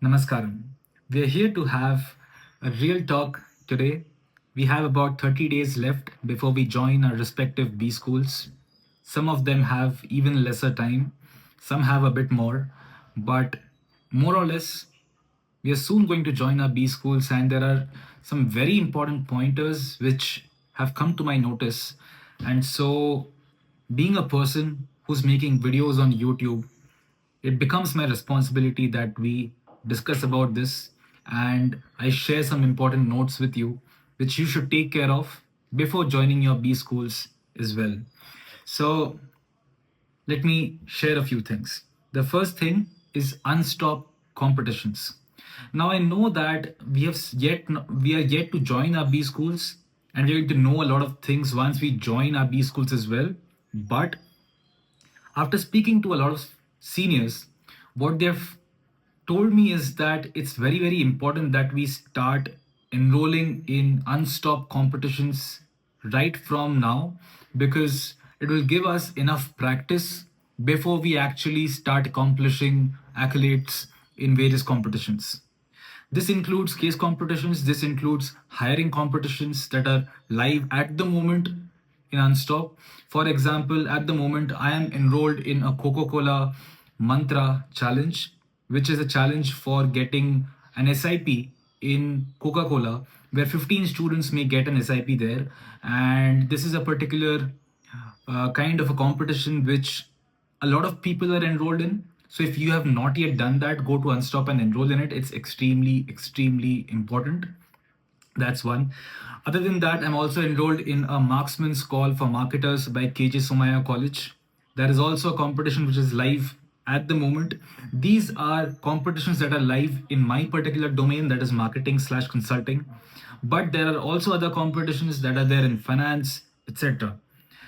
Namaskaram. We are here to have a real talk today. We have about 30 days left before we join our respective B schools. Some of them have even lesser time, some have a bit more, but more or less, we are soon going to join our B schools, and there are some very important pointers which have come to my notice. And so, being a person who's making videos on YouTube, it becomes my responsibility that we discuss about this and I share some important notes with you which you should take care of before joining your B schools as well. So let me share a few things. The first thing is Unstop competitions. Now I know that we are yet to join our B schools and we're going to know a lot of things once we join our B schools as well. But after speaking to a lot of seniors, what they've told me is that it's very, very important that we start enrolling in unstopped competitions right from now because it will give us enough practice before we actually start accomplishing accolades in various competitions. This includes case competitions, this includes hiring competitions that are live at the moment in Unstop. For example, at the moment, I am enrolled in a Coca Cola Mantra challenge, which is a challenge for getting an SIP in Coca Cola, where 15 students may get an SIP there. And this is a particular kind of a competition which a lot of people are enrolled in. So if you have not yet done that, go to Unstop and enroll in it. It's extremely, extremely important. That's one. Other than that, I'm also enrolled in a Marksman's Call for Marketers by KJ Somaya College. There is also a competition which is live at the moment. These are competitions that are live in my particular domain, that is marketing slash consulting. But there are also other competitions that are there in finance, etc.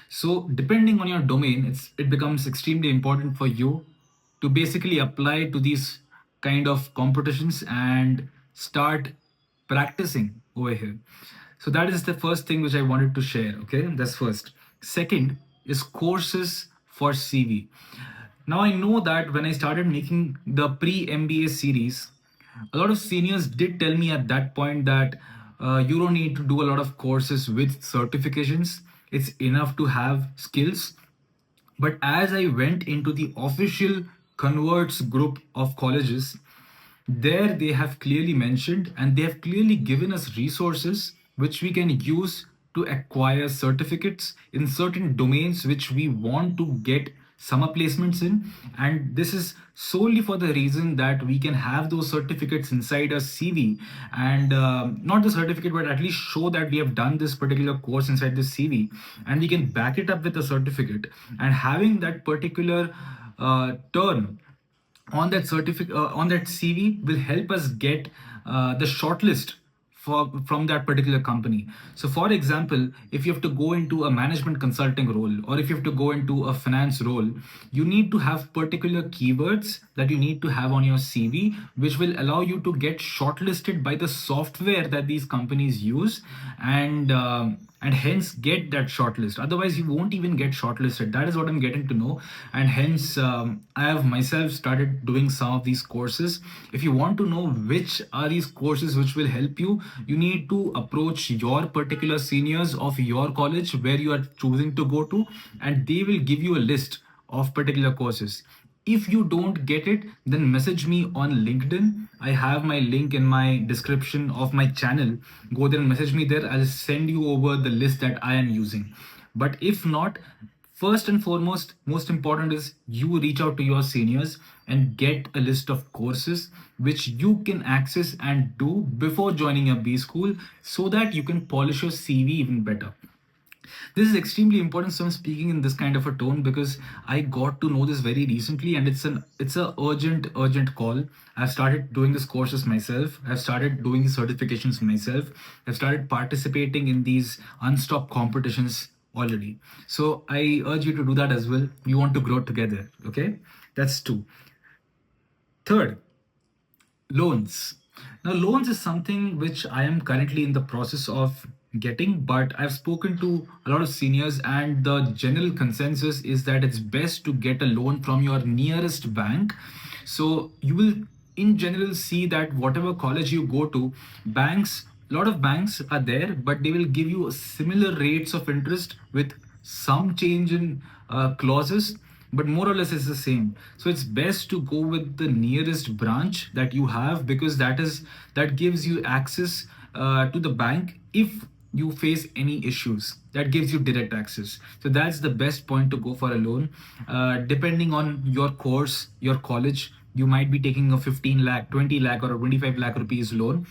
So depending on your domain, it becomes extremely important for you to basically apply to these kind of competitions and start practicing over here. So that is the first thing which I wanted to share. Okay, that's first. Second is courses for CV. Now I know that when I started making the pre MBA series, a lot of seniors did tell me at that point that you don't need to do a lot of courses with certifications. It's enough to have skills. But as I went into the official converts group of colleges, there they have clearly mentioned and they have clearly given us resources which we can use to acquire certificates in certain domains which we want to get summer placements in. And this is solely for the reason that we can have those certificates inside a CV, and not the certificate but at least show that we have done this particular course inside the CV, and we can back it up with a certificate. And having that particular turn on that certificate on that CV will help us get the shortlist from that particular company. So for example, if you have to go into a management consulting role or if you have to go into a finance role, you need to have particular keywords that you need to have on your CV which will allow you to get shortlisted by the software that these companies use, and hence get that shortlist. Otherwise you won't even get shortlisted. That is what I'm getting to know. And hence I have myself started doing some of these courses. If you want to know which are these courses which will help you, you need to approach your particular seniors of your college where you are choosing to go to, and they will give you a list of particular courses. If you don't get it, then message me on LinkedIn. I have my link in my description of my channel. Go there and message me there. I'll send you over the list that I am using. But if not, first and foremost, most important is you reach out to your seniors and get a list of courses which you can access and do before joining a B school so that you can polish your CV even better. This is extremely important. So I'm speaking in this kind of a tone because I got to know this very recently, and it's a urgent call. I've started doing these courses myself. I've started doing the certifications myself. I've started participating in these unstopped competitions already. So I urge you to do that as well. We want to grow together. Okay, that's two. Third, loans. Now, loans is something which I am currently in the process of getting, but I've spoken to a lot of seniors, and the general consensus is that it's best to get a loan from your nearest bank. So you will in general see that whatever college you go to, banks, a lot of banks are there, but they will give you similar rates of interest with some change in clauses, but more or less it's the same. So it's best to go with the nearest branch that you have, because that gives you access to the bank if you face any issues. That gives you direct access. So that's the best point to go for a loan. Depending on your course, your college, you might be taking a 15 lakh, 20 lakh, or a 25 lakh rupees loan.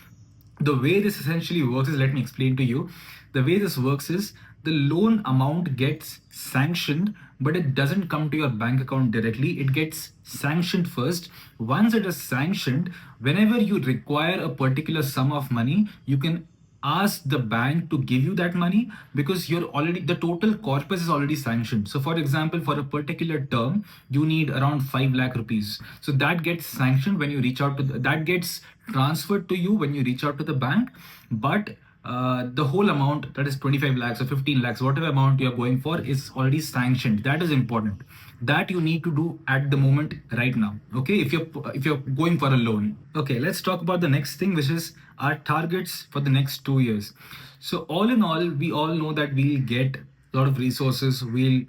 The way this essentially works is, let me explain to you. The way this works is, the loan amount gets sanctioned, but it doesn't come to your bank account directly. It gets sanctioned first. Once it is sanctioned, whenever you require a particular sum of money, you can ask the bank to give you that money, because you're already, the total corpus is already sanctioned. So for example, for a particular term you need around 5 lakh rupees, so that gets sanctioned when you reach out to that gets transferred to you when you reach out to the bank. But the whole amount, that is 25 lakhs or 15 lakhs, whatever amount you're going for, is already sanctioned. That is important. That you need to do at the moment, right now. Okay, if you're going for a loan. Okay, let's talk about the next thing, which is our targets for the next 2 years. So all in all, we all know that we'll get a lot of resources. We'll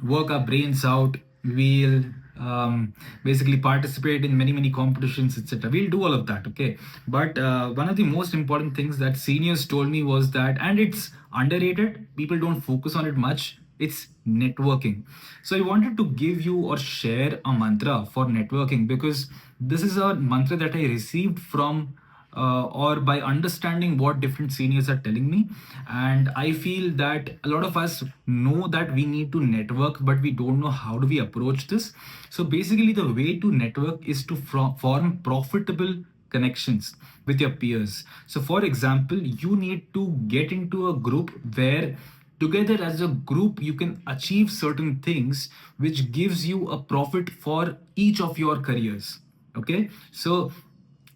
work our brains out. We'll basically participate in many competitions, etc. We'll do all of that. Okay, but one of the most important things that seniors told me was that, and it's underrated, people don't focus on it much, it's networking. So I wanted to give you or share a mantra for networking, because this is a mantra that I received from or by understanding what different seniors are telling me. And I feel that a lot of us know that we need to network, but we don't know how do we approach this. So basically, the way to network is to form profitable connections with your peers. So for example, you need to get into a group where together as a group you can achieve certain things, which gives you a profit for each of your careers. Okay, so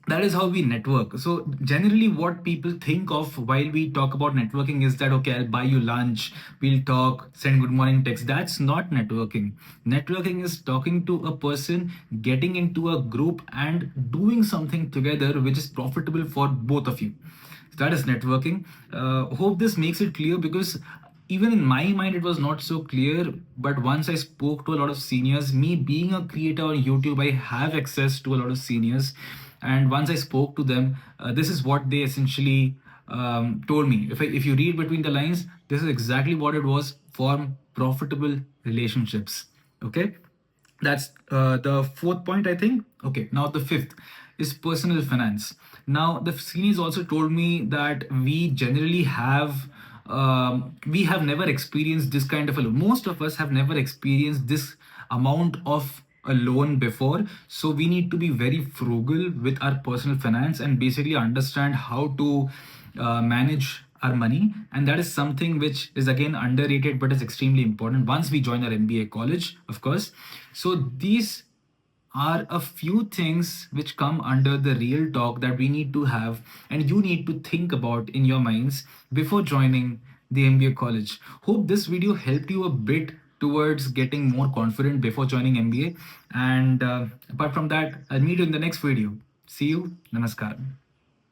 that is how we network. So generally what people think of while we talk about networking is that, okay, I'll buy you lunch, we'll talk, send good morning text. That's not networking. Networking is talking to a person, getting into a group and doing something together which is profitable for both of you. That is networking. Hope this makes it clear, because even in my mind it was not so clear. But once I spoke to a lot of seniors, me being a creator on YouTube, I have access to a lot of seniors. And once I spoke to them, this is what they essentially told me. If you read between the lines, this is exactly what it was: form profitable relationships. Okay, that's the fourth point, I think. Okay, now the fifth is personal finance. Now the seniors also told me that we have never experienced this kind of a loan. Most of us have never experienced this amount of a loan before. So we need to be very frugal with our personal finance and basically understand how to manage our money. And that is something which is again underrated, but is extremely important once we join our MBA college, of course. So these are a few things which come under the real talk that we need to have and you need to think about in your minds before joining the MBA college. Hope this video helped you a bit towards getting more confident before joining MBA. And apart from that, I'll meet you in the next video. See you. Namaskar.